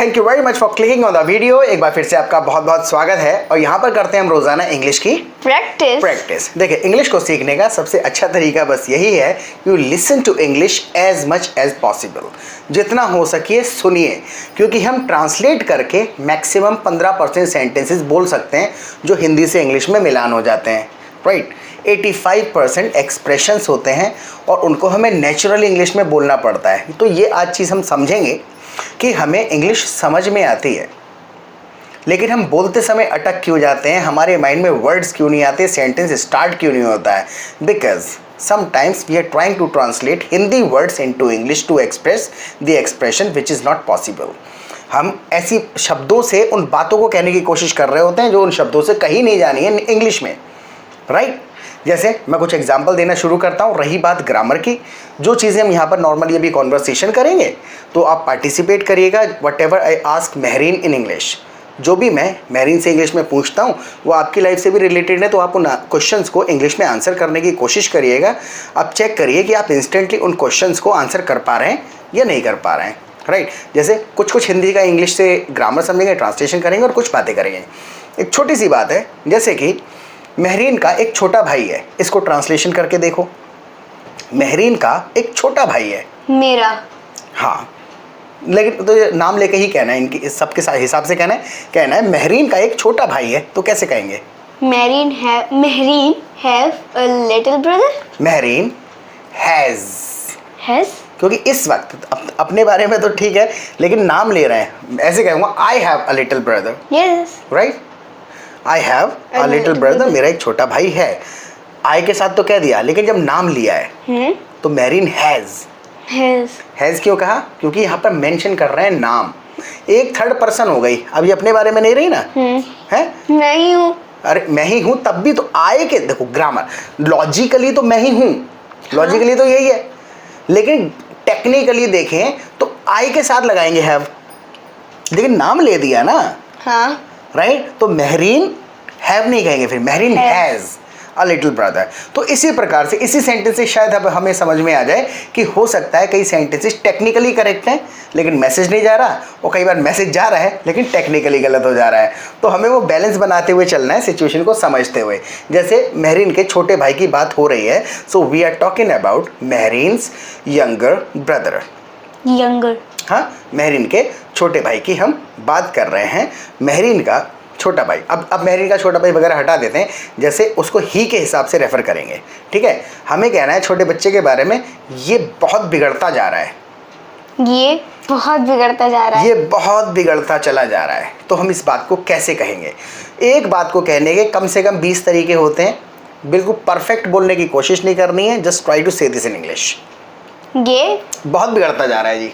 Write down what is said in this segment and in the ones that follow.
Thank you very much for clicking on the video. एक बार फिर से आपका बहुत बहुत स्वागत है और यहाँ पर करते हैं हम रोजाना इंग्लिश की प्रैक्टिस। देखिए, इंग्लिश को सीखने का सबसे अच्छा तरीका बस यही है, you listen to English as much as possible. जितना हो सके सुनिए, क्योंकि हम ट्रांसलेट करके मैक्सिमम 15% सेंटेंसेस बोल सकते हैं जो हिंदी से इंग्लिश में मिलान हो जाते हैं, राइट। 85% एक्सप्रेशंस होते हैं और उनको हमें नेचुरल इंग्लिश में बोलना पड़ता है। तो ये आज चीज़ हम समझेंगे कि हमें इंग्लिश समझ में आती है, लेकिन हम बोलते समय अटक क्यों जाते हैं, हमारे माइंड में वर्ड्स क्यों नहीं आते, सेंटेंस स्टार्ट क्यों नहीं होता है। Because sometimes we are trying to translate Hindi words into English to express the expression which is not possible. हम ऐसी शब्दों से उन बातों को कहने की कोशिश कर रहे होते हैं जो उन शब्दों से कहीं नहीं जानी है इंग्लिश में, राइट। जैसे मैं कुछ एग्जाम्पल देना शुरू करता हूँ। रही बात ग्रामर की, जो चीज़ें हम यहाँ पर नॉर्मली अभी कॉन्वर्सेशन करेंगे तो आप पार्टिसिपेट करिएगा। What ever I ask Mehreen in English, जो भी मैं महरीन से इंग्लिश में पूछता हूँ वो आपकी लाइफ से भी रिलेटेड है, तो आप उन क्वेश्चंस को इंग्लिश में आंसर करने की कोशिश करिएगा। आप चेक करिए कि आप इंस्टेंटली उन क्वेश्चंस को आंसर कर पा रहे हैं या नहीं कर पा रहे हैं, राइट। जैसे कुछ हिंदी का इंग्लिश से ग्रामर समझेंगे, ट्रांसलेशन करेंगे और कुछ बातें करेंगे। एक छोटी सी बात है, जैसे कि महरीन का एक छोटा भाई है, इसको ट्रांसलेशन करके देखो। महरीन का एक छोटा भाई है, मेरा। हाँ, लेकिन तो नाम लेके ही कहना है, इनकी सबके हिसाब से कहना है महरीन का एक छोटा भाई है, तो कैसे कहेंगे? Mehreen have a little brother. Mehreen has, क्योंकि इस वक्त अपने बारे में तो ठीक है, लेकिन नाम ले रहे हैं, ऐसे कहूँगा I have a little brother, yes, right. I have a little brother, मेरा एक छोटा भाई है। आई के साथ तो कह दिया, लेकिन जब नाम लिया है तो मैरीन हैज क्यों कहा? क्योंकि यहाँ पर मेंशन कर रहे हैं नाम, एक थर्ड पर्सन हो गई। अब ये अपने बारे में नहीं रही ना, है नहीं हूँ, अरे मैं ही हूँ, तब भी तो आए के देखो ग्रामर लॉजिकली तो मैं ही हूँ, लॉजिकली तो यही है, लेकिन टेक्निकली देखें तो आई के साथ लगाएंगे हैव, लेकिन नाम ले दिया ना, हाँ, राइट। तो महरीन हैव नहीं कहेंगे, फिर Mehreen has a little brother. तो इसी प्रकार से इसी सेंटेंस से शायद अब हमें समझ में आ जाए कि हो सकता है कई सेंटेंसेस टेक्निकली करेक्ट हैं लेकिन मैसेज नहीं जा रहा, और कई बार मैसेज जा रहा है लेकिन टेक्निकली गलत हो जा रहा है। तो हमें वो बैलेंस बनाते हुए चलना है, सिचुएशन को समझते हुए। जैसे महरीन के छोटे भाई की बात हो रही है, so we are talking about Mahreen's younger brother. Younger, हाँ, महरीन के छोटे भाई की हम बात कर रहे हैं। महरीन का छोटा भाई, अब महरीन का छोटा भाई वगैरह हटा देते हैं, जैसे उसको ही के हिसाब से रेफर करेंगे, ठीक है। हमें कहना है छोटे बच्चे के बारे में, ये बहुत बिगड़ता जा रहा है, ये बहुत बिगड़ता जा रहा है, ये बहुत बिगड़ता चला जा रहा है। तो हम इस बात को कैसे कहेंगे? एक बात को कहने के कम से कम 20 तरीके होते हैं। बिल्कुल परफेक्ट बोलने की कोशिश नहीं करनी है, just try to say this in English. ये बहुत बिगड़ता जा रहा है जी।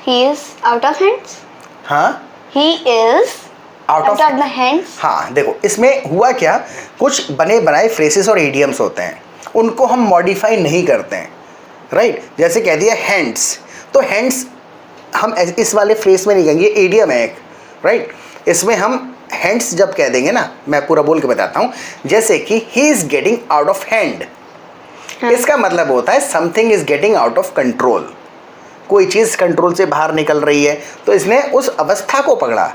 he is out of hands, हाँ, he is out of the hands। हाँ, देखो इसमें हुआ क्या, कुछ बने बनाए फ्रेसेस और इडियम्स होते हैं, उनको हम मॉडिफाई नहीं करते हैं, राइट। जैसे कह दिया हैंड्स, तो हैंड्स हम इस वाले फ्रेस में नहीं कहेंगे, इडियम है एक, राइट। इसमें हम हैंड्स जब कह देंगे ना, मैं पूरा बोल के बताता हूँ, जैसे कि he is getting out of hand, इसका मतलब होता है something is getting out of control, कोई चीज़ कंट्रोल से बाहर निकल रही है। तो इसने उस अवस्था को पकड़ा,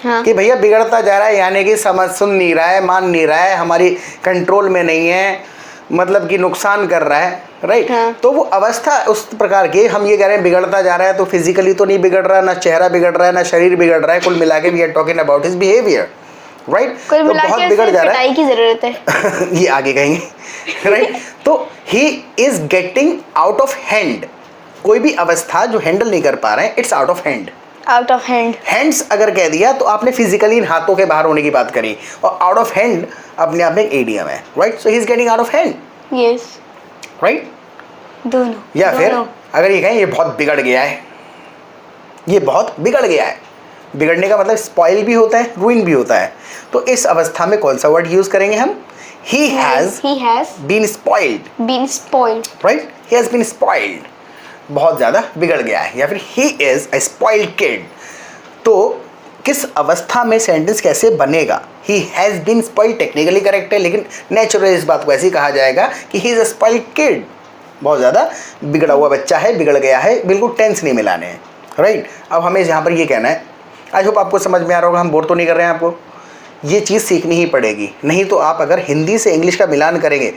हाँ, कि भैया बिगड़ता जा रहा है, यानी कि समझ सुन नहीं रहा है, मान नहीं रहा है, हमारी कंट्रोल में नहीं है, मतलब कि नुकसान कर रहा है, राइट। हाँ। तो वो अवस्था उस प्रकार की, हम ये कह रहे हैं बिगड़ता जा रहा है, तो फिजिकली तो नहीं बिगड़ रहा, ना चेहरा बिगड़ रहा है, ना शरीर बिगड़ रहा है, कुल मिला के we are talking about his behaviour, right. कुल तो मिला बहुत के बिगड़ जा रहा है, पिटाई की जरूरत है। ये आगे कहेंगे, राइट। तो he is getting out of hand, कोई भी अवस्था जो हैंडल नहीं कर पा रहे हैं, it's out of hand. Out of hand, hands अगर कह दिया तो आपने फिजिकली इन हाथों के बाहर होने की बात करी, और आउट ऑफ हैंड अपने आप में एक इडियम है, right. So he is getting out of hand, yes, right. दोनों, या फिर दोनों। अगर ये कहें ये बहुत बिगड़ गया है, ये बहुत बिगड़ गया है, बिगड़ने का मतलब स्पॉइल भी होता है, रूइन भी होता है। तो इस अवस्था में कौन सा वर्ड यूज करेंगे हम? He has been spoiled, right. He has been spoiled, बहुत ज़्यादा बिगड़ गया है। या फिर he is a spoiled kid, तो किस अवस्था में सेंटेंस कैसे बनेगा? He has been spoiled technically correct है, लेकिन नेचुरली इस बात को ऐसे ही कहा जाएगा कि ही इज़ अ स्पॉइल्ड किड, बहुत ज़्यादा बिगड़ा हुआ बच्चा है, बिगड़ गया है, बिल्कुल टेंस नहीं मिलाने हैं, राइट। अब हमें यहाँ पर ये कहना है, आई होप आपको समझ में आ रहा होगा, हम बोर तो नहीं कर रहे हैं आपको। ये चीज़ सीखनी ही पड़ेगी, नहीं तो आप अगर हिंदी से इंग्लिश का मिलान करेंगे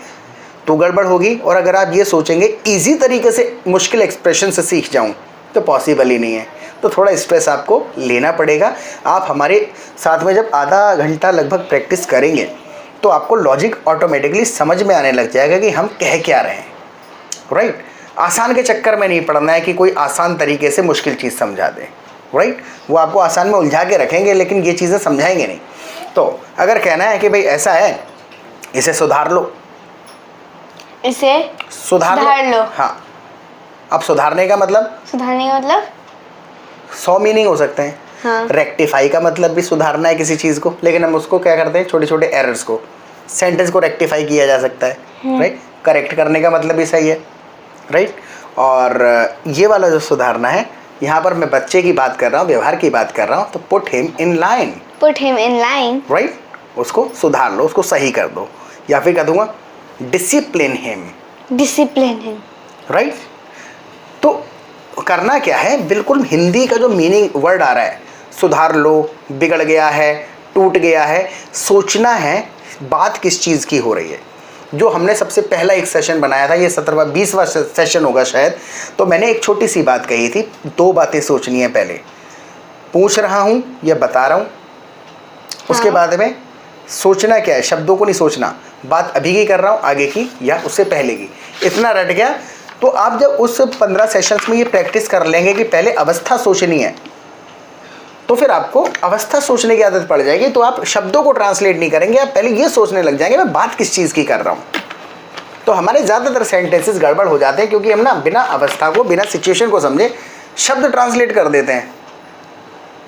तो गड़बड़ होगी। और अगर आप ये सोचेंगे इजी तरीके से मुश्किल एक्सप्रेशन से सीख जाऊं तो पॉसिबल ही नहीं है। तो थोड़ा स्ट्रेस आपको लेना पड़ेगा। आप हमारे साथ में जब आधा घंटा लगभग प्रैक्टिस करेंगे तो आपको लॉजिक ऑटोमेटिकली समझ में आने लग जाएगा कि हम कह क्या रहे हैं, राइट। आसान के चक्कर में नहीं पड़ना है कि कोई आसान तरीके से मुश्किल चीज़ समझा दे, राइट। वो आपको आसान में उलझा के रखेंगे लेकिन ये चीज़ें समझाएंगे नहीं। तो अगर कहना है कि भाई ऐसा है, इसे सुधार लो, इसे सुधार लो। हाँ, अब सुधारने का मतलब, सुधारने का मतलब 100 मीनिंग हो सकते हैं। हाँ। रेक्टिफाई का मतलब भी सुधारना है किसी चीज़ को, लेकिन हम उसको क्या करते हैं, छोटे छोटे एरर्स को, सेंटेंस को रेक्टिफाई किया जा सकता है, राइट। करेक्ट करने का मतलब भी सही है, राइट। और ये वाला जो सुधारना है, यहाँ पर मैं बच्चे की बात कर रहा हूँ, व्यवहार की बात कर रहा हूँ, तो put him in line, put him in line, right. उसको सुधार लो, उसको सही कर दो। या फिर कह दूंगा discipline him, discipline him, right. तो करना क्या है, बिल्कुल हिंदी का जो मीनिंग वर्ड आ रहा है, सुधार लो, बिगड़ गया है, टूट गया है, सोचना है बात किस चीज़ की हो रही है। जो हमने सबसे पहला एक सेशन बनाया था, ये 17वां 20वां सेशन होगा शायद, तो मैंने एक छोटी सी बात कही थी, 2 बातें सोचनी है पहले, पूछ रहा हूँ या बता रहा हूँ। उसके बाद में सोचना क्या है, शब्दों को नहीं सोचना, बात अभी की कर रहा हूँ, आगे की या उससे पहले की। इतना रट गया तो आप जब उस 15 सेशंस में ये प्रैक्टिस कर लेंगे कि पहले अवस्था सोचनी है, तो फिर आपको अवस्था सोचने की आदत पड़ जाएगी। तो आप शब्दों को ट्रांसलेट नहीं करेंगे, आप पहले ये सोचने लग जाएंगे मैं बात किस चीज़ की कर रहा हूँ। तो हमारे ज़्यादातर सेंटेंसेस गड़बड़ हो जाते हैं क्योंकि हम ना बिना अवस्था को, बिना सिचुएशन को समझे शब्द ट्रांसलेट कर देते हैं,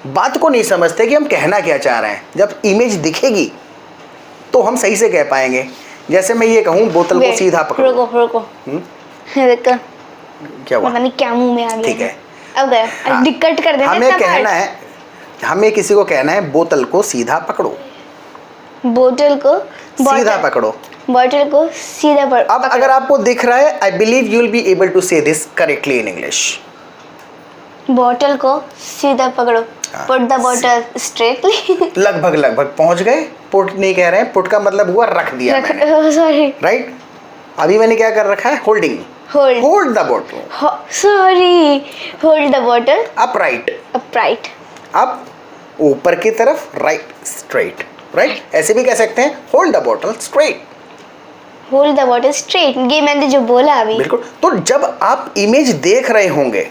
बात को नहीं समझते कि हम कहना क्या चाह रहे हैं। जब इमेज दिखेगी तो हम सही से कह पाएंगे। जैसे मैं ये कहूँ बोतल को सीधा पकड़ो, रुको देखो क्या हुआ, पता नहीं क्या मुंह में आ गया, ठीक है, अब गया। हाँ। दिक्कत कर देना, हमें कहना है, हमें किसी को कहना है बोतल को सीधा पकड़ो, बोतल को सीधा पकड़ो, बोतल को सीधा पकड़ो। अब अगर आपको दिख रहा है, I believe you will be able to say this correctly in English. बोतल को सीधा पकड़ो, पुट द बोतल स्ट्रेटली। लगभग पहुंच गए। पुट नहीं कह रहे हैं, पुट का मतलब हुआ रख दिया मैंने, सॉरी, राइट। अभी मैंने क्या कर रखा है, होल्डिंग, होल्ड द बोतल, सॉरी, होल्ड द बोतल अपराइट, अपराइट, अप ऊपर की तरफ, राइट स्ट्रेट, राइट। ऐसे भी कह सकते हैं होल्ड द बोतल स्ट्रेट, होल्ड द बोतल स्ट्रेट। ये मैंने जो बोला अभी, बिल्कुल। तो जब आप इमेज देख रहे होंगे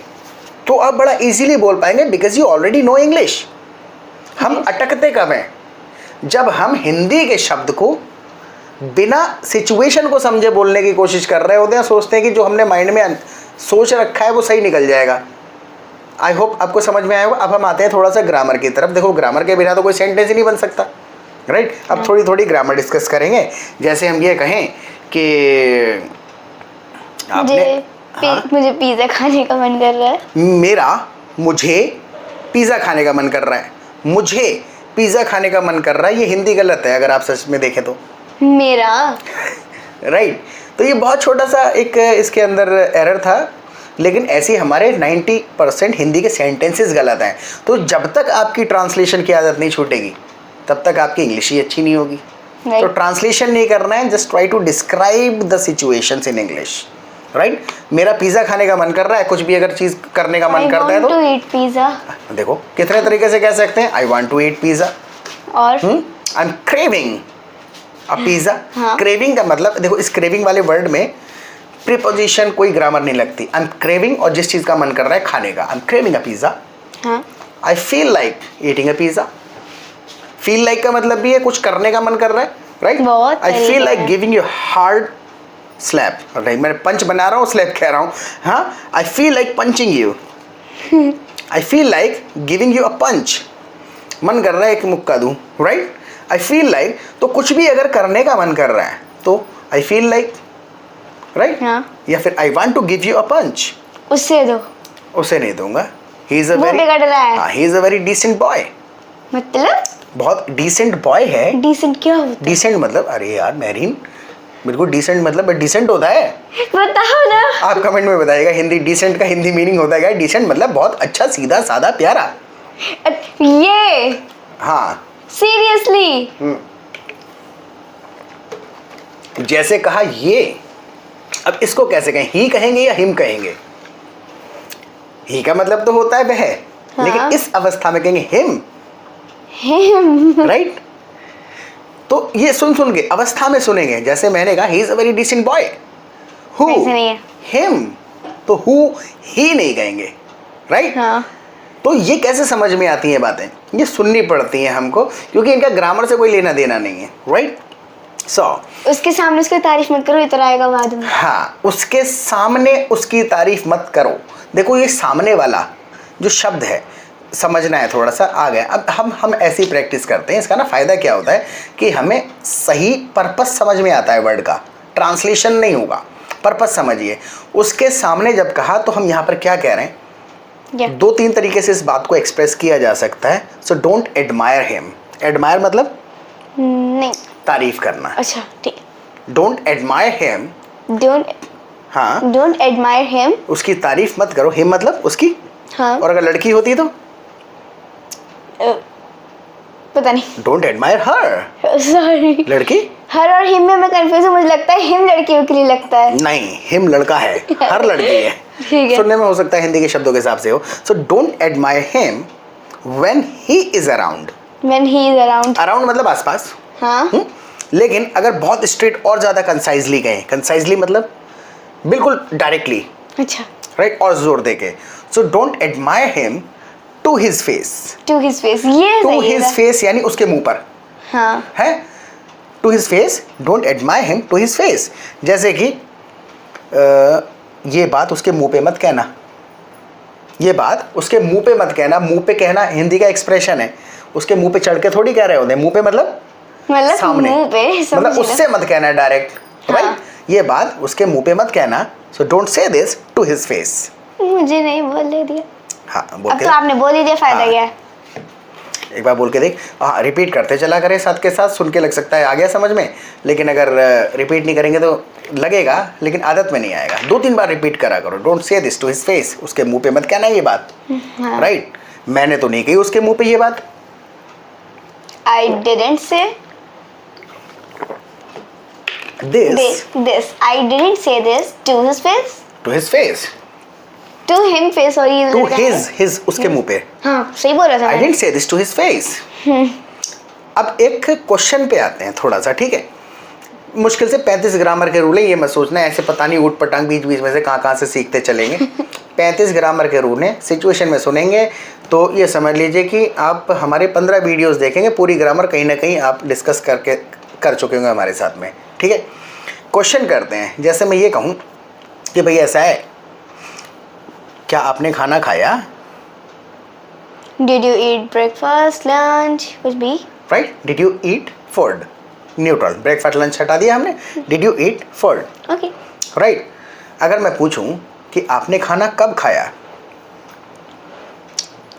तो आप बड़ा इजीली बोल पाएंगे, because you already know English. हम अटकते कब हैं, जब हम हिंदी के शब्द को बिना सिचुएशन को समझे बोलने की कोशिश कर रहे होते हैं, सोचते हैं कि जो हमने माइंड में सोच रखा है वो सही निकल जाएगा। आई होप आपको समझ में आया होगा। अब हम आते हैं थोड़ा सा ग्रामर की तरफ। देखो, ग्रामर के बिना तो कोई सेंटेंस ही नहीं बन सकता, राइट। अब थोड़ी थोड़ी ग्रामर डिस्कस करेंगे। जैसे हम ये कहें कि मुझे पिज़्ज़ा खाने का मन कर रहा है, मुझे पिज़्ज़ा खाने का मन कर रहा है, मुझे पिज़्ज़ा खाने का मन कर रहा है, ये हिंदी गलत है अगर आप सच में देखें तो, मेरा, राइट। तो ये बहुत छोटा सा एक इसके अंदर एरर था, लेकिन ऐसे हमारे 90% हिंदी के सेंटेंसेस गलत हैं। तो जब तक आपकी ट्रांसलेशन की आदत नहीं छूटेगी तब तक आपकी इंग्लिश ही अच्छी नहीं होगी। तो ट्रांसलेशन नहीं करना है, just try to describe the situations in English, right. मेरा पिज़्ज़ा खाने का मन कर रहा है, कुछ भी अगर चीज़ करने का मन करता है तो, I want to eat pizza। देखो कितने तरीके से कह सकते हैं, I want to eat pizza, और I am craving a pizza. हाँ। क्रेविंग का मतलब, देखो इस क्रेविंग वाले वर्ड में प्रीपोजिशन कोई ग्रामर नहीं लगती। आई एम क्रेविंग, और जिस चीज़ का मन कर रहा है खाने का, I am craving a pizza. हाँ, I feel like eating a pizza. Feel like का मतलब भी है कुछ करने का मन कर रहा है, right. I feel like giving you hard slap, right. मैं पंच बना रहा हूँ, स्लैप कह रहा हूँ। हाँ, I feel like punching you, I feel like giving you a punch. मन कर रहा है एक मुक्का दूँ, राइट। आई फील लाइक, तो कुछ भी अगर करने का मन कर रहा है तो आई फील लाइक, राइट। या फिर I want to give you a punch, उससे दो, उसे नहीं दूंगा। ही इज अ वो वेरी, बिगड़ रहा है। हाँ, he is a very decent boy, मतलब बहुत डिसेंट बॉय है। डिसेंट क्या होता है? डिसेंट मतलब, अरे यार मेरीन, बिल्कुल डिसेंट मतलब डिसेंट होता है। बताओ ना। आप कमेंट में बताइएगा हिंदी डिसेंट का हिंदी मीनिंग होता है। डिसेंट मतलब बहुत अच्छा, सीधा साधा, प्यारा। ये हाँ सीरियसली। जैसे कहा ये, अब इसको कैसे कहें, ही कहेंगे या हिम कहेंगे? ही का मतलब तो होता है वह, हाँ। लेकिन इस अवस्था में कहेंगे हिम, राइट? तो ये सुन सुन के अवस्था में सुनेंगे। जैसे मैंने कहा he is a very decent boy, who him, तो हु ही नहीं कहेंगे, राइट? हाँ। तो ये कैसे समझ में आती हैं बातें? ये सुननी पड़ती हैं हमको, क्योंकि इनका ग्रामर से कोई लेना देना नहीं है, राइट? उसके सामने उसकी तारीफ मत करो, इतना आएगा बाद में। हाँ, उसके सामने उसकी तारीफ मत करो। देखो ये सामने वाला जो शब्द है, समझना है थोड़ा सा। आ गया। अब हम ऐसी प्रैक्टिस करते हैं। इसका ना फ़ायदा क्या होता है कि हमें सही पर्पस समझ में आता है, वर्ड का ट्रांसलेशन नहीं होगा, पर्पस समझिए। उसके सामने जब कहा तो हम यहाँ पर क्या कह रहे हैं? दो तीन तरीके से इस बात को एक्सप्रेस किया जा सकता है। सो डोंट एडमायर हिम। एडमायर मतलब नहीं, तारीफ करना। अच्छा ठीक। Don't admire him. हाँ, डोंट एडमायर हिम, उसकी तारीफ मत करो। हिम मतलब उसकी। हाँ। और अगर लड़की होती तो पता नहीं। Don't admire her. सॉरी। लड़की। हर और हिम में मैं कंफ्यूज हूँ। मुझे लगता है हिम लड़कियों के लिए लगता है। नहीं, हिम लड़का है, हर लड़की है। ठीक है। सुनने में हो सकता है हिंदी के शब्दों के हिसाब से हो। सो don't admire him when he is around. When he is around. Around मतलब आसपास। हाँ। लेकिन अगर बहुत स्ट्रेट और ज्यादा कंसाइजली कहें, कंसाइजली मतलब बिल्कुल डायरेक्टली, अच्छा, राइट, और जोर देके। So don't admire him to his face. To his face, ये टू सही हिज है। फेस यानी उसके मुंह पर। हाँ। है to his face, don't admire him to his face. जैसे कि ये बात उसके मुंह पे मत कहना। ये बात उसके मुंह पे मत कहना। मुंह पे कहना हिंदी का एक्सप्रेशन है, उसके मुंह पे चढ़ के थोड़ी कह रहे होते हैं। मुंह पे मतलब सामने, मुंह पे, मतलब उससे मत कहना डायरेक्ट, राइट? ये बात उसके मुंह पे मत कहना। So don't say this to his face. मुझे नहीं बोलने दिया। हाँ, बोल अब के तो आपने बोल ही दिया, फायदा क्या है? एक बार बोल के देख। हाँ, रिपीट करते चला करें साथ के साथ। सुन के लग सकता है आ गया समझ में, लेकिन अगर रिपीट नहीं करेंगे तो लगेगा, लेकिन आदत में नहीं आएगा। 2-3 बार रिपीट करा करो। Don't say this to his face, उसके मुंह पे मत कहना ये बात, राइट? मैंने तो नहीं कही उसके मुंह पे ये बात। I didn't say this. I didn't say this to his face. To his face. To him face, sorry. To his उसके मुंह पे। हाँ, सही बोल रहा था। I didn't say this to his face. अब एक क्वेश्चन पे आते हैं थोड़ा सा, ठीक है? मुश्किल से 35 ग्रामर के रूल है, ये मत सोचना ऐसे पता नहीं ऊट पटांग बीच बीच में से कहाँ से सीखते चलेंगे। 35 ग्रामर के रूल हैं। सिचुएशन में सुनेंगे तो ये समझ लीजिए कि आप हमारे 15 वीडियोस देखेंगे, पूरी ग्रामर कहीं ना कहीं आप डिस्कस कर चुके होंगे हमारे साथ में, ठीक है? क्वेश्चन करते हैं। जैसे मैं ये कहूँ कि भाई ऐसा है, क्या आपने खाना खाया? Did you eat breakfast, lunch, कुछ भी? Right? Did you eat food? Neutral, breakfast lunch हटा दिया हमने। Did you eat food? Okay. Right? अगर मैं पूछूं कि आपने खाना कब खाया?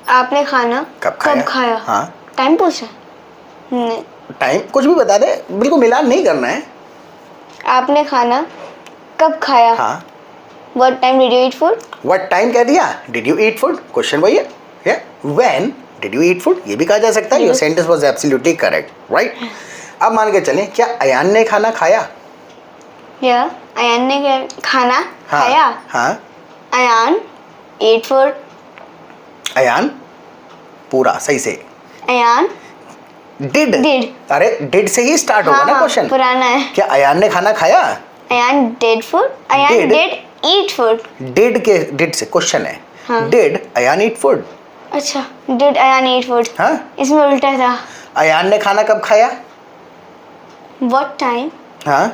आपने खाना कब खाया? हाँ। टाइम पूछा? नहीं। टाइम कुछ भी बता दे, बिल्कुल मिलान नहीं करना है। आपने खाना कब खाया? हाँ। What time did you eat food? What time कह दिया? Did you eat food? Question वही है। Yeah? When did you eat food? ये भी कहा जा सकता है। Your sentence was absolutely correct, right? अब मान के चलें, क्या अयान ने खाना खाया? Yeah, अयान ने खाना खाया? हाँ। Ayan ate food. अयान पूरा सही से। अयान did. अरे did से ही स्टार्ट होगा ना क्वेश्चन। पुराना है। क्या अयान ने खाना खाया? Ayaan did food. Ayaan did eat food. did से क्वेश्चन है। हाँ। did Ayan eat food? अच्छा, did अयान eat food? हाँ। इसमें उल्टा था। अयान ने खाना कब खाया? What time हाँ।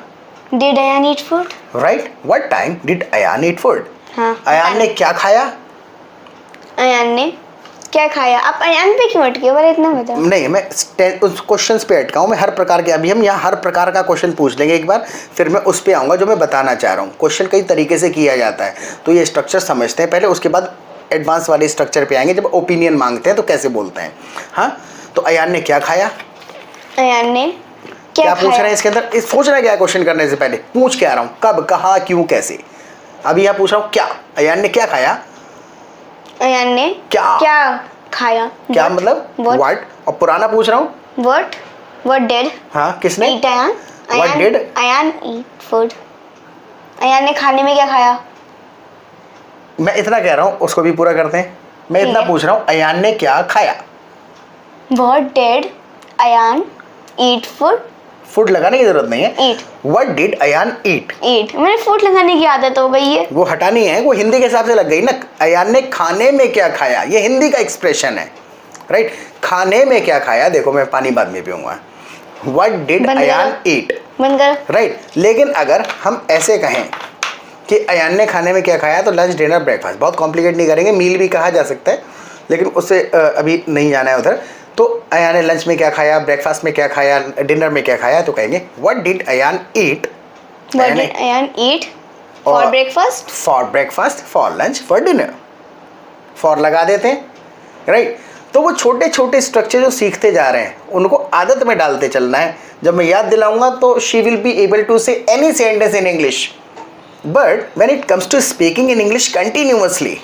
did Ayan eat food? Right? What time did Ayan eat food? हाँ। अयान ने क्या खाया? अयान ने क्या खाया? आप अयान पे क्यों अटके? बस इतना बताओ। नहीं, मैं उस क्वेश्चंस पे अटका हूँ। मैं हर प्रकार के, अभी हम यहाँ हर प्रकार का क्वेश्चन पूछ लेंगे एक बार, फिर मैं उस पे आऊँगा जो मैं बताना चाह रहा हूँ। क्वेश्चन कई तरीके से किया जाता है, तो ये स्ट्रक्चर समझते हैं पहले, उसके बाद एडवांस वाले स्ट्रक्चर पे आएंगे जब ओपिनियन मांगते हैं तो कैसे बोलते हैं। हाँ, तो अयान ने क्या खाया? अयान ने क्या पूछ रहे हैं इसके अंदर? इस सोचना क्या है क्वेश्चन करने से पहले? पूछ क्या रहा हूँ? कब, कहाँ, क्यों, कैसे? अभी यहाँ पूछ रहा हूँ क्या? अयान ने क्या खाया? अयान ने क्या खाया? क्या मतलब व्हाट? और पुराना पूछ रहा हूँ व्हाट डिड हाँ किसने eat Ayaan? What did Ayaan eat food. Ayaan ने खाने में क्या खाया? मैं इतना कह रहा हूँ, उसको भी पूरा करते हैं। मैं इतना पूछ रहा हूँ, अयान ने क्या खाया? What did Ayaan eat food? Food लगाने की जरूरत नहीं है। Eat. What did Ayaan eat? Eat मैंने फूड लगाने की आदत हो गई है। वो हटानी है, वो हिंदी के हिसाब से लग गई ना। अयान ने खाने में क्या खाया, ये हिंदी का एक्सप्रेशन है, राइट? खाने में क्या खाया? देखो मैं पानी बाद में पीऊंगा। व्हाट डिड अयान ईट? बंद करो। राइट। लेकिन अगर हम ऐसे कहें कि अयान ने खाने में क्या खाया, तो लंच, डिनर, ब्रेकफास्ट, बहुत कॉम्प्लिकेट नहीं करेंगे, मील भी कहा जा सकता है, लेकिन उससे अभी नहीं जाना है उधर। तो अयान ने लंच में क्या खाया, ब्रेकफास्ट में क्या खाया, डिनर में क्या खाया, तो कहेंगे what did Ayaan eat? What did Ayaan eat for breakfast? For breakfast, for lunch, for dinner. For लगा देते हैं, राइट? तो वो छोटे छोटे स्ट्रक्चर जो सीखते जा रहे हैं, उनको आदत में डालते चलना है। जब मैं याद दिलाऊंगा तो she will be able to say any sentence in English, but when it comes to speaking in English continuously,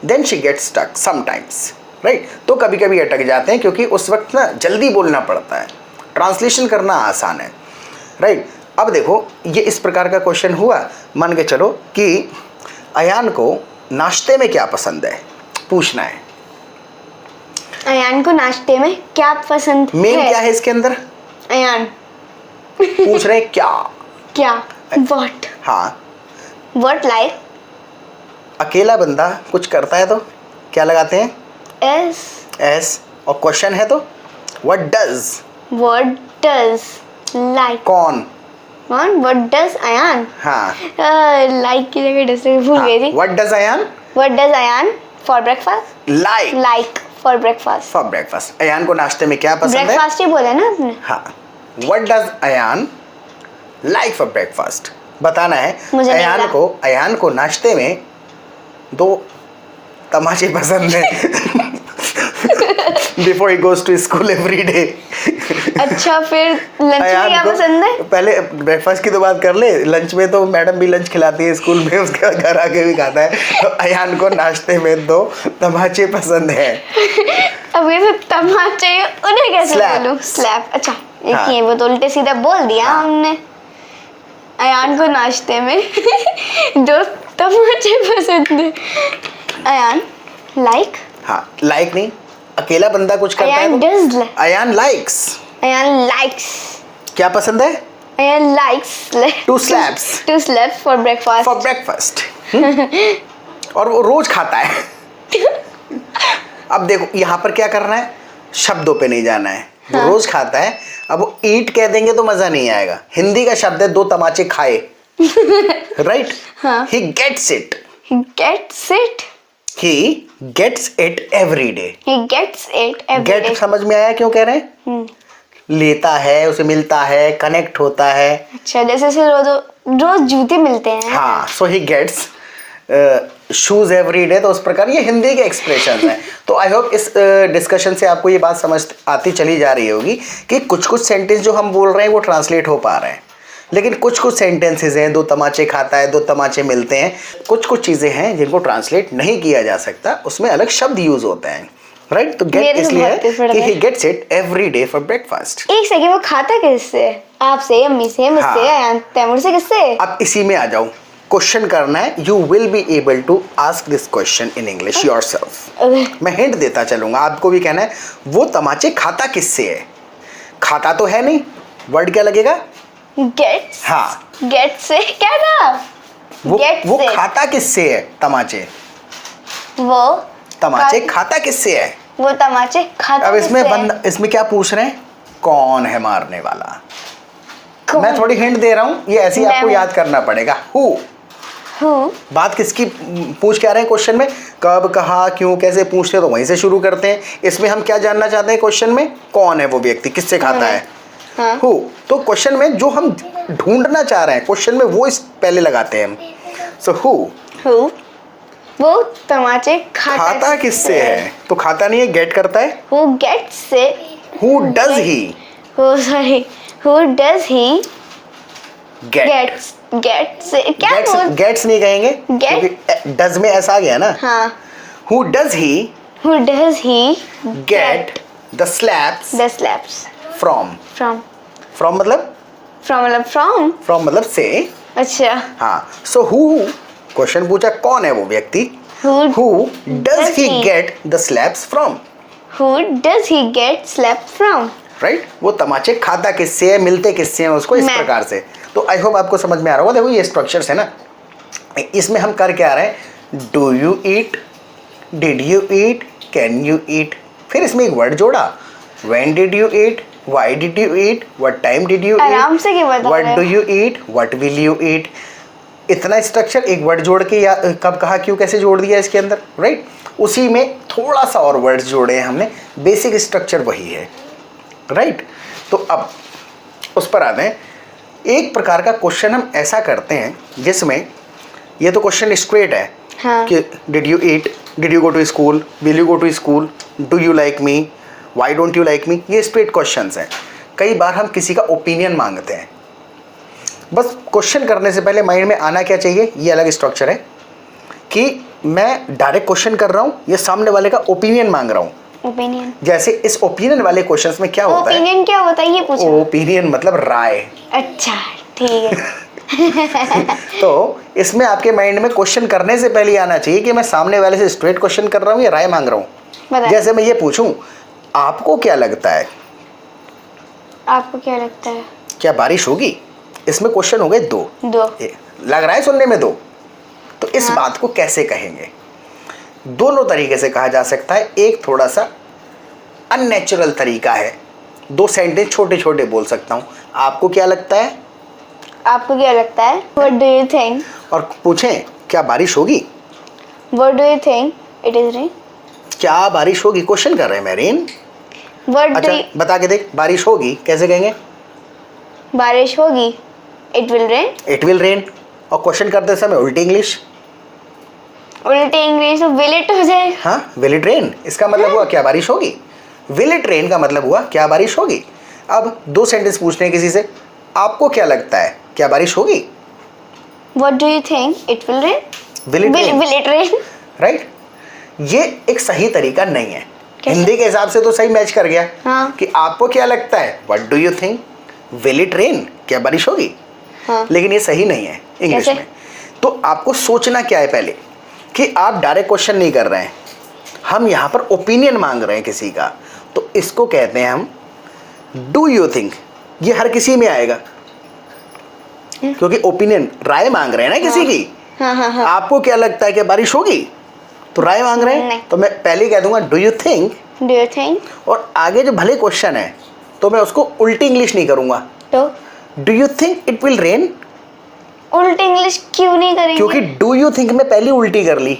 then she gets stuck sometimes, right? तो कभी कभी अटक जाते हैं, क्योंकि उस वक्त ना जल्दी बोलना पड़ता है, ट्रांसलेशन करना आसान है, राइट? अब देखो, ये इस प्रकार का क्वेश्चन हुआ। मान के चलो कि अयान को नाश्ते में क्या पसंद है, पूछना है। अयान को नाश्ते में क्या पसंद है? मेन क्या है इसके अंदर? अयान पूछ रहे क्या? व्हाट? हाँ, व्हाट लाइक? अकेला बंदा कुछ करता है तो क्या लगाते हैं? एस। और क्वेश्चन है तो व्हाट डज लाइक? कौन? What does Ayaan? हाँ, लाइक की जगह डज भूल गई थी। What does Ayaan for breakfast? Like for breakfast. Ayaan को नाश्ते में क्या पसंद है? ब्रेकफास्ट ही बोला ना आपने। हाँ, what does Ayaan like for breakfast? बताना है। अयान को नाश्ते में 2 तमाचे पसंद है before he goes to school every day. अच्छा, फिर लंच में क्या पसंद है? पहले ब्रेकफास्ट की तो बात कर ले। लंच में तो मैडम भी लंच खिलाती है स्कूल में, उसके बाद घर आके भी खाता है। तो अयान को नाश्ते में 2 तमाचे पसंद है। अब ये तो तमाचे उन्हें कैसे बोलूं? स्लैप। अच्छा, ये वो तो उल्टे सीधा बोल दिया हमने। अयान को नाश्ते में 2 तमाचे पसंद है। अयान लाइक? हाँ, लाइक नहीं, अकेला बंदा कुछ करता है तो अयान लाइक्स क्या पसंद है? Ayaan likes 2 slaps for breakfast. और वो रोज खाता है। अब देखो यहाँ पर क्या करना है, शब्दों पे नहीं जाना है। वो रोज खाता है। अब वो ईट कह देंगे तो मजा नहीं आएगा। हिंदी का शब्द है 2 तमाचे खाए, right? He gets it every day. Get समझ में आया क्यों कह रहे हैं? लेता है, उसे मिलता है, कनेक्ट होता है। अच्छा, जैसे रोज जूते मिलते हैं। हाँ, so he gets shoes every day. तो उस प्रकार ये हिंदी के एक्सप्रेशन है। तो आई होप इस डिस्कशन से आपको ये बात समझ आती चली जा रही होगी कि कुछ कुछ सेंटेंस जो हम बोल रहे हैं वो ट्रांसलेट हो पा रहे हैं, लेकिन कुछ कुछ सेंटेंसेस हैं, 2 तमाचे खाता है, 2 तमाचे मिलते हैं। कुछ कुछ चीज़ें हैं जिनको ट्रांसलेट नहीं किया जा सकता, उसमें अलग शब्द यूज होते हैं, राइट? तो गेट इसलिए है कि he gets it every day for breakfast. एक सेकंड, वो खाता किससे? आपसे, अम्मी से, मुझसे, अयान, तैमूर से, किससे? अब इसी में आ जाऊं, क्वेश्चन करना है। You will be able to ask this question in English yourself. मैं हिंट देता चलूंगा, आपको भी कहना है वो तमाचे खाता किससे है। खाता तो है नहीं, वर्ड क्या लगेगा? गेट्स। हाँ, गेट से क्या था? वो खाता किससे है तमाचे? वो तमाचे खाता किससे है? वो तमाचे खाता। अब इसमें क्या पूछ रहे हैं? कौन है मारने वाला? मैं थोड़ी हिंट दे रहा हूँ, ये ऐसे ही आपको याद करना पड़ेगा। हु बात किसकी पूछ के आ रहे हैं क्वेश्चन में? कब, कहाँ, क्यों, कैसे पूछते हैं तो वहीं से शुरू करते हैं। इसमें हम क्या जानना चाहते हैं क्वेश्चन में? कौन है वो व्यक्ति, किससे खाता है? हु। तो क्वेश्चन में जो हम ढूंढना चाह रहे हैं, क्वेश्चन में वो इस पहले लगाते हैं हम। सो हु वो तमाचे खाता किससे है? तो खाता नहीं है, गेट करता है। हु गेट्स से। Who does he? Who does he get? क्या बोल? Gets नहीं कहेंगे Get? क्योंकि does में ऐसा आ गया ना. हाँ. Who does he get the slaps the slaps from? from? From मतलब From से. अच्छा. हाँ. So who क्वेश्चन पूछा कौन है वो व्यक्ति? Who does he get the slaps from? Who does he get slapped from? Right वो तमाचे खाता किससे है, मिलते किससे हैं उसको, इस मैं. प्रकार से. तो आई होप आपको समझ में आ रहा होगा. देखो ये स्ट्रक्चर्स है ना, इसमें हम कर क्या रहे हैं, do you eat, did you eat, can you eat. फिर इसमें एक वर्ड जोड़ा, when did you eat, why did you eat, what time did you आराम से क्यों ईट, बता व्हाट रहे डू हो? You eat, what will you eat. इतना स्ट्रक्चर एक वर्ड जोड़ के या कब कहा क्यों कैसे जोड़ दिया इसके अंदर. राइट उसी में थोड़ा सा और वर्ड्स जोड़े हैं हमने, बेसिक स्ट्रक्चर वही है. राइट तो अब उस पर आते हैं. एक प्रकार का क्वेश्चन हम ऐसा करते हैं जिसमें ये तो क्वेश्चन स्ट्रेट है. हाँ. कि did you eat, did you go to school, will you go to school, do you like me, why don't you like me. ये स्ट्रेट क्वेश्चंस हैं. कई बार हम किसी का ओपिनियन मांगते हैं. बस क्वेश्चन करने से पहले माइंड में आना क्या चाहिए, ये अलग स्ट्रक्चर है कि मैं डायरेक्ट क्वेश्चन कर रहा हूँ या सामने वाले का ओपिनियन मांग रहा हूँ. ओपिनियन. जैसे इस ओपिनियन वाले क्वेश्चंस में क्या होता है, ओपिनियन क्या होता है ये पूछो. ओपिनियन मतलब राय. अच्छा ठीक है. तो इसमें आपके माइंड में क्वेश्चन करने से पहले आना चाहिए कि मैं सामने वाले से स्ट्रेट क्वेश्चन कर रहा हूँ या राय मांग रहा हूँ. बताएं. जैसे मैं ये पूछूं, आपको क्या लगता है, आपको क्या लगता है, क्या बारिश होगी. इसमें क्वेश्चन हो गए दो. लग रहा है सुनने में दो. तो इस हाँ. बात को कैसे कहेंगे, दोनों तरीके से कहा जा सकता है. एक थोड़ा सा अननेचुरल तरीका है, दो सेंटेंस छोटे छोटे बोल सकता हूँ. आपको क्या लगता है, आपको क्या लगता है, What do you think? और पूछें क्या बारिश होगी, What do you think it is rain? क्या बारिश होगी. क्वेश्चन कर रहे हैं मैं, रेन. What अच्छा do you, बता के देख, बारिश होगी कैसे कहेंगे, बारिश होगी, it will rain. It will rain. और क्वेश्चन करते समय उल्टी इंग्लिश. उल्टी इंग्लिश तो will it हो जाएगा. हाँ विल इट रेन इसका मतलब हुआ क्या बारिश होगी. विल इट रेन का मतलब हुआ क्या बारिश होगी. अब दो सेंटेंस पूछने किसी से, आपको क्या लगता है क्या बारिश होगी, What do you think it will rain? Will it rain. Will it rain? Right ये एक सही तरीका नहीं है. कैसे? हिंदी के हिसाब से तो सही मैच कर गया. हाँ. कि आपको क्या लगता है, what do you think, will it rain, क्या बारिश होगी. हाँ. लेकिन ये सही नहीं है इंग्लिश कैसे? में. तो आपको सोचना क्या है पहले, कि आप डायरेक्ट क्वेश्चन नहीं कर रहे हैं, हम यहाँ पर ओपिनियन मांग रहे हैं किसी का. तो इसको कहते हैं हम डू यू थिंक. ये हर किसी में आएगा क्योंकि ओपिनियन राय मांग रहे हैं ना किसी की. हाँ. आपको क्या लगता है कि बारिश होगी, तो राय मांग रहे नहीं. हैं. तो मैं पहले कह दूंगा do you think, Do you think? और आगे जो भले क्वेश्चन है तो मैं उसको उल्टी इंग्लिश नहीं करूंगा. तो do you think it will rain, उल्टी इंग्लिश क्यों नहीं करेंगे, क्योंकि डू यू थिंक में पहले उल्टी कर ली.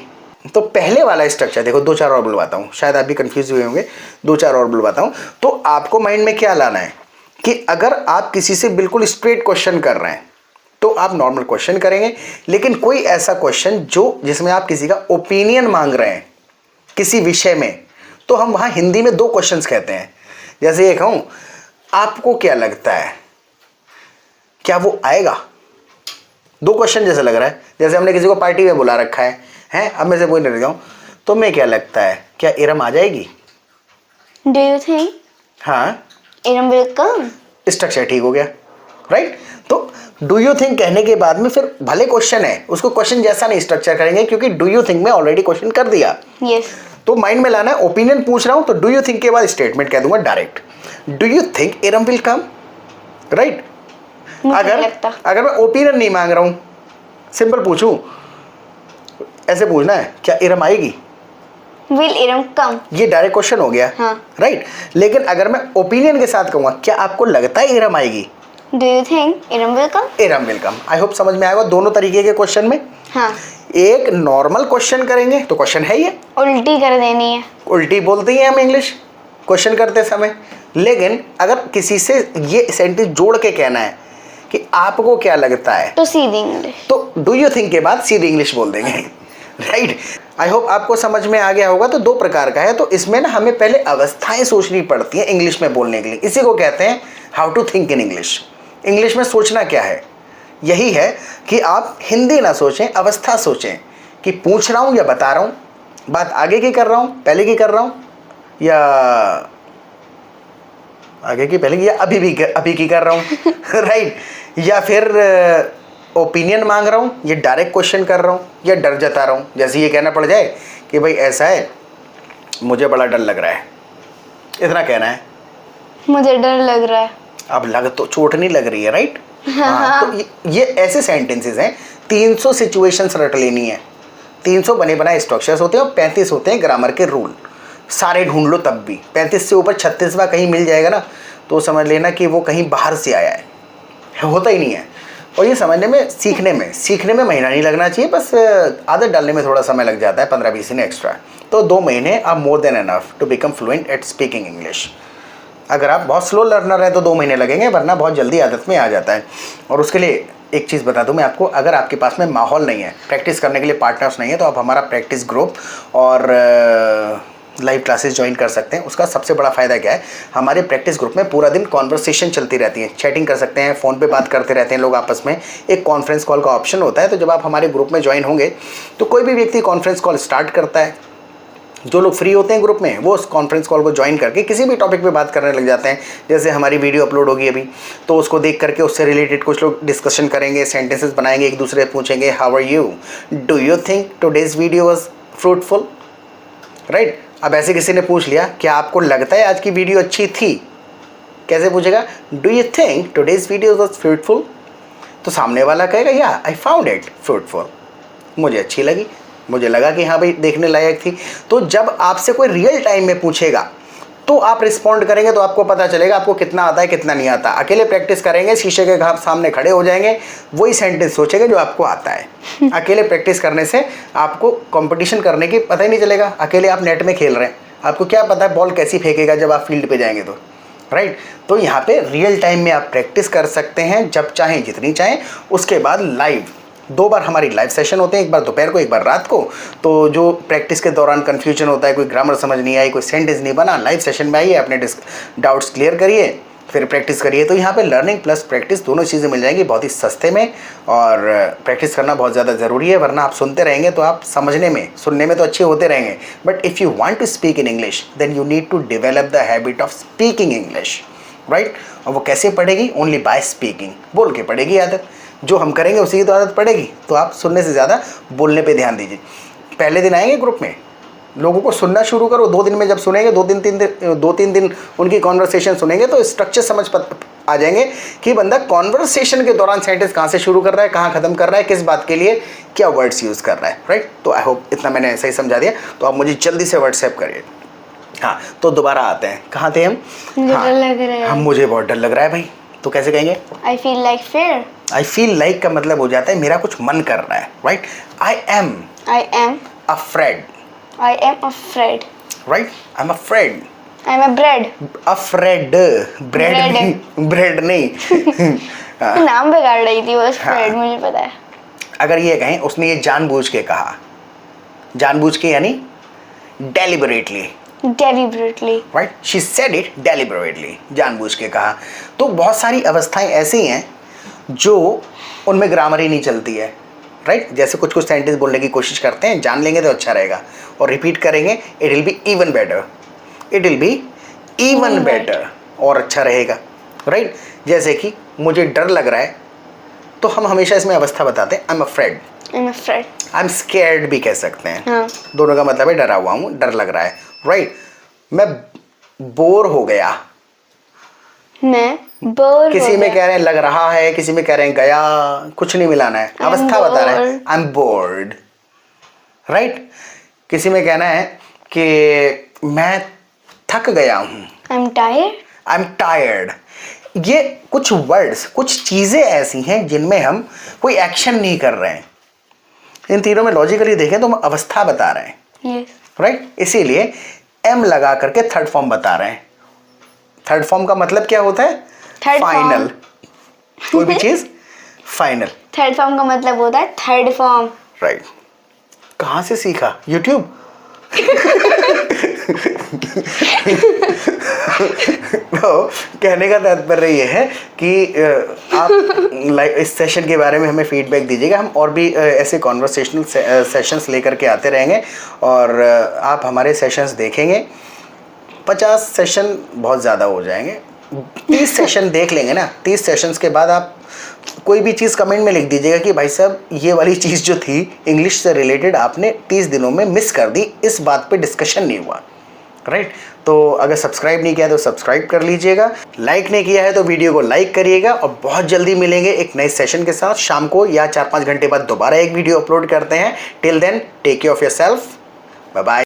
तो पहले वाला स्ट्रक्चर देखो, दो चार और बुलवाता हूँ, शायद आप भी कंफ्यूज हुए होंगे. दो चार और बुलवाता हूँ. तो आपको माइंड में क्या लाना है कि अगर आप किसी से बिल्कुल स्ट्रेट क्वेश्चन कर रहे हैं तो आप नॉर्मल क्वेश्चन करेंगे. लेकिन कोई ऐसा क्वेश्चन जो जिसमें आप किसी का ओपिनियन मांग रहे हैं किसी विषय में, तो हम वहाँ हिंदी में दो क्वेश्चंस कहते हैं. जैसे ये कहूँ, आपको क्या लगता है क्या वो आएगा. दो क्वेश्चन जैसे लग रहा है, जैसे हमने किसी को पार्टी में बुला रखा है हैं. अब मैं से कोई नहीं जाऊँ, तो मैं क्या लगता है क्या इरम आ जाएगी. Do you think हाँ Iram will come? स्ट्रक्चर ठीक हो गया. राइट तो डू यू थिंक कहने के बाद में फिर भले क्वेश्चन है उसको क्वेश्चन जैसा नहीं स्ट्रक्चर करेंगे, क्योंकि डू यू थिंक में ऑलरेडी क्वेश्चन कर दिया. Yes. तो माइंड में लाना है, ओपिनियन पूछ रहा हूं तो डू यू थिंक के बाद स्टेटमेंट कह दूंगा direct, do you think Iram will come. Right मुझे अगर नहीं लगता. अगर मैं ओपिनियन नहीं मांग रहा हूं, सिंपल पूछूं, ऐसे पूछना है क्या इरम आएगी, Will Iram come? ये डायरेक्ट क्वेश्चन हो गया. हाँ. राइट लेकिन अगर मैं ओपिनियन के साथ कहूंगा क्या आपको लगता है इरम आएगी, Do you think Iram will come? Iram will come. I hope समझ में आएगा दोनों तरीके के क्वेश्चन में. हाँ. एक नॉर्मल क्वेश्चन करेंगे तो क्वेश्चन है ये, उल्टी कर देनी है. उल्टी बोलते ही हैं हम इंग्लिश क्वेश्चन करते समय. लेकिन अगर किसी से ये सेंटेंस जोड़ के कहना है कि आपको क्या लगता है, तो सीधी इंग्लिश. तो डू यू थिंक के बाद सीधी इंग्लिश बोल देंगे. राइट। आई होप आपको समझ में आ गया होगा। तो 2 प्रकार का है, तो इसमें ना हमें पहले अवस्थाएं सोचनी पड़ती हैं इंग्लिश में बोलने के लिए। इसी को कहते हैं how to think in English. English में सोचना क्या है, यही है कि आप हिंदी ना सोचें, अवस्था सोचें कि पूछ रहा हूँ या बता रहा हूँ, बात आगे की कर रहा हूँ, पहले की कर रहा हूँ, या आगे की पहले की, या अभी की कर रहा हूँ राइट। या फिर ओपिनियन मांग रहा हूँ, ये डायरेक्ट क्वेश्चन कर रहा हूँ, या डर जता रहा हूँ। जैसे ये कहना पड़ जाए कि भाई ऐसा है, मुझे बड़ा डर लग रहा है, इतना कहना है, मुझे डर लग रहा है। अब लग तो चोट नहीं लग रही है, राइट। हाँ, तो ये ऐसे सेंटेंसेस हैं। 300 सिचुएशंस रट लेनी है। 300 बने बनाए स्ट्रक्चर्स होते हैं और 35 होते हैं ग्रामर के रूल। सारे ढूंढ लो तब भी 35 से ऊपर 36वां कहीं मिल जाएगा ना, तो समझ लेना कि वो कहीं बाहर से आया है, होता ही नहीं है। और ये समझने में सीखने में महीना नहीं लगना चाहिए, बस आदत डालने में थोड़ा समय लग जाता है, 15-20 दिन एक्स्ट्रा। तो 2 महीने are more than enough to become fluent at speaking English. अगर आप बहुत स्लो लर्नर हैं तो 2 महीने लगेंगे, वरना बहुत जल्दी आदत में आ जाता है। और उसके लिए एक चीज़ बता दूं मैं आपको, अगर आपके पास में माहौल नहीं है, प्रैक्टिस करने के लिए पार्टनर्स नहीं है, तो आप हमारा प्रैक्टिस ग्रुप और लाइव क्लासेस ज्वाइन कर सकते हैं। उसका सबसे बड़ा फ़ायदा क्या है, हमारे प्रैक्टिस ग्रुप में पूरा दिन कॉन्वर्सेशन चलती रहती है, चैटिंग कर सकते हैं, फ़ोन पे बात करते रहते हैं लोग आपस में। एक कॉन्फ्रेंस कॉल का ऑप्शन होता है, तो जब आप हमारे ग्रुप में ज्वाइन होंगे तो कोई भी व्यक्ति कॉन्फ्रेंस कॉल स्टार्ट करता है, जो लोग फ्री होते हैं ग्रुप में वो उस कॉन्फ्रेंस कॉल को ज्वाइन करके किसी भी टॉपिक पे बात करने लग जाते हैं। जैसे हमारी वीडियो अपलोड होगी अभी, तो उसको देख करके उससे रिलेटेड कुछ लोग डिस्कशन करेंगे, सेंटेंसेस बनाएंगे, एक दूसरे से पूछेंगे how are you, do you think today's video was fruitful, right. अब ऐसे किसी ने पूछ लिया क्या आपको लगता है आज की वीडियो अच्छी थी, कैसे पूछेगा, do you think today's video was fruitful, तो सामने वाला कहेगा या आई फाउंड इट फ्रूटफुल, मुझे अच्छी लगी, मुझे लगा कि हाँ भाई देखने लायक थी। तो जब आपसे कोई रियल टाइम में पूछेगा तो आप रिस्पॉन्ड करेंगे, तो आपको पता चलेगा आपको कितना आता है कितना नहीं आता। अकेले प्रैक्टिस करेंगे, शीशे के सामने खड़े हो जाएंगे, वही सेंटेंस सोचेंगे जो आपको आता है। अकेले प्रैक्टिस करने से आपको कंपटीशन करने की पता ही नहीं चलेगा। अकेले आप नेट में खेल रहे हैं, आपको क्या पता है बॉल कैसी फेंकेगा जब आप फील्ड पे जाएंगे तो, राइट। तो यहाँ पे रियल टाइम में आप प्रैक्टिस कर सकते हैं, जब चाहें जितनी चाहें। उसके बाद लाइव 2 बार हमारी लाइव सेशन होते हैं, एक बार दोपहर को, एक बार रात को। तो जो प्रैक्टिस के दौरान कन्फ्यूजन होता है, कोई ग्रामर समझ नहीं आई, कोई सेंटेंस नहीं बना, लाइव सेशन में आइए, अपने डाउट्स क्लियर करिए, फिर प्रैक्टिस करिए। तो यहाँ पे लर्निंग प्लस प्रैक्टिस दोनों चीज़ें मिल जाएंगी बहुत ही सस्ते में। और प्रैक्टिस करना बहुत ज़्यादा ज़रूरी है, वरना आप सुनते रहेंगे तो आप सुनने में तो अच्छे होते रहेंगे, but if you want to speak in English then you need to develop the habit of speaking English, right. और वो कैसे पड़ेगी, ओनली बाय स्पीकिंग, बोल के पड़ेगी आदत। जो हम करेंगे उसी की तो आदत पड़ेगी। तो आप सुनने से ज़्यादा बोलने पे ध्यान दीजिए। पहले दिन आएंगे ग्रुप में, लोगों को सुनना शुरू करो। 2 दिन में जब सुनेंगे, 2-3 दिन उनकी कॉन्वर्सेशन सुनेंगे तो स्ट्रक्चर समझ आ जाएंगे कि बंदा कॉन्वर्सेशन के दौरान सेंटेंस कहाँ से शुरू कर रहा है, कहाँ ख़त्म कर रहा है, किस बात के लिए क्या वर्ड्स यूज़ कर रहा है, राइट। तो आई होप इतना मैंने सही समझा दिया। तो आप मुझे जल्दी से व्हाट्सएप करिए। हाँ, तो दोबारा आते हैं, कहाँ थे हम? हाँ, लग रहा है। मुझे बहुत डर लग रहा है भाई, तो कैसे कहेंगे? आई फील लाइक फेयर। आई फील लाइक का मतलब हो जाता है मेरा कुछ मन कर रहा है, right. I am afraid. I am afraid. Right? I'm afraid. I'm a bread. Afraid. Bread नहीं। नाम बिगाड़ रही थी बस, फ्रेड मुझे पता है। अगर ये कहें उसने ये जानबूझ के कहा, जानबूझ के यानी deliberately. Right? She said it deliberately. जानबूझ के कहा। तो बहुत सारी अवस्थाएं ऐसी हैं जो उनमें ग्रामर ही नहीं चलती है, राइट। जैसे कुछ सेंटेंस बोलने की कोशिश करते हैं, जान लेंगे तो अच्छा रहेगा, और रिपीट करेंगे, it will be even better, और अच्छा रहेगा, राइट। जैसे कि मुझे डर लग रहा है, तो हम हमेशा इसमें अवस्था बताते हैं, आई एम स्कैर्ड भी कह सकते हैं। हाँ। दोनों का मतलब है डरा हुआ हूँ, डर लग रहा है, राइट। मैं बोर हो गया, किसी में कह रहे हैं लग रहा है, किसी में कह रहे हैं गया, कुछ नहीं मिलाना है, अवस्था बता रहा है, आई एम बोर्ड, राइट। किसी में कहना है कि मैं थक गया हूँ, आई एम टायर्ड। ये कुछ वर्ड्स, कुछ चीजें ऐसी हैं जिनमें हम कोई एक्शन नहीं कर रहे हैं। इन तीनों में लॉजिकली देखें तो हम अवस्था बता रहे हैं, राइट। इसीलिए एम लगा करके थर्ड फॉर्म बता रहे हैं। थर्ड फॉर्म का मतलब क्या होता है? फाइनल। कोई भी चीज फाइनल। थर्ड फॉर्म का मतलब होता है थर्ड फॉर्म, राइट। कहाँ से सीखा? यूट्यूब? तो कहने का तात्पर्य ये है कि आप इस सेशन के बारे में हमें फीडबैक दीजिएगा। हम और भी ऐसे कॉन्वर्सेशनल सेशंस लेकर के आते रहेंगे और आप हमारे सेशंस देखेंगे। 50 सेशन बहुत ज़्यादा हो जाएंगे, 30 सेशन देख लेंगे ना। 30 सेशंस के बाद आप कोई भी चीज़ कमेंट में लिख दीजिएगा कि भाई साहब ये वाली चीज़ जो थी इंग्लिश से रिलेटेड आपने 30 दिनों में मिस कर दी, इस बात पे डिस्कशन नहीं हुआ, राइट। तो अगर सब्सक्राइब नहीं किया तो सब्सक्राइब कर लीजिएगा, लाइक नहीं किया है तो वीडियो को लाइक करिएगा। और बहुत जल्दी मिलेंगे एक नए सेशन के साथ। शाम को या 4-5 घंटे बाद दोबारा एक वीडियो अपलोड करते हैं। Till then take care of yourself, bye bye.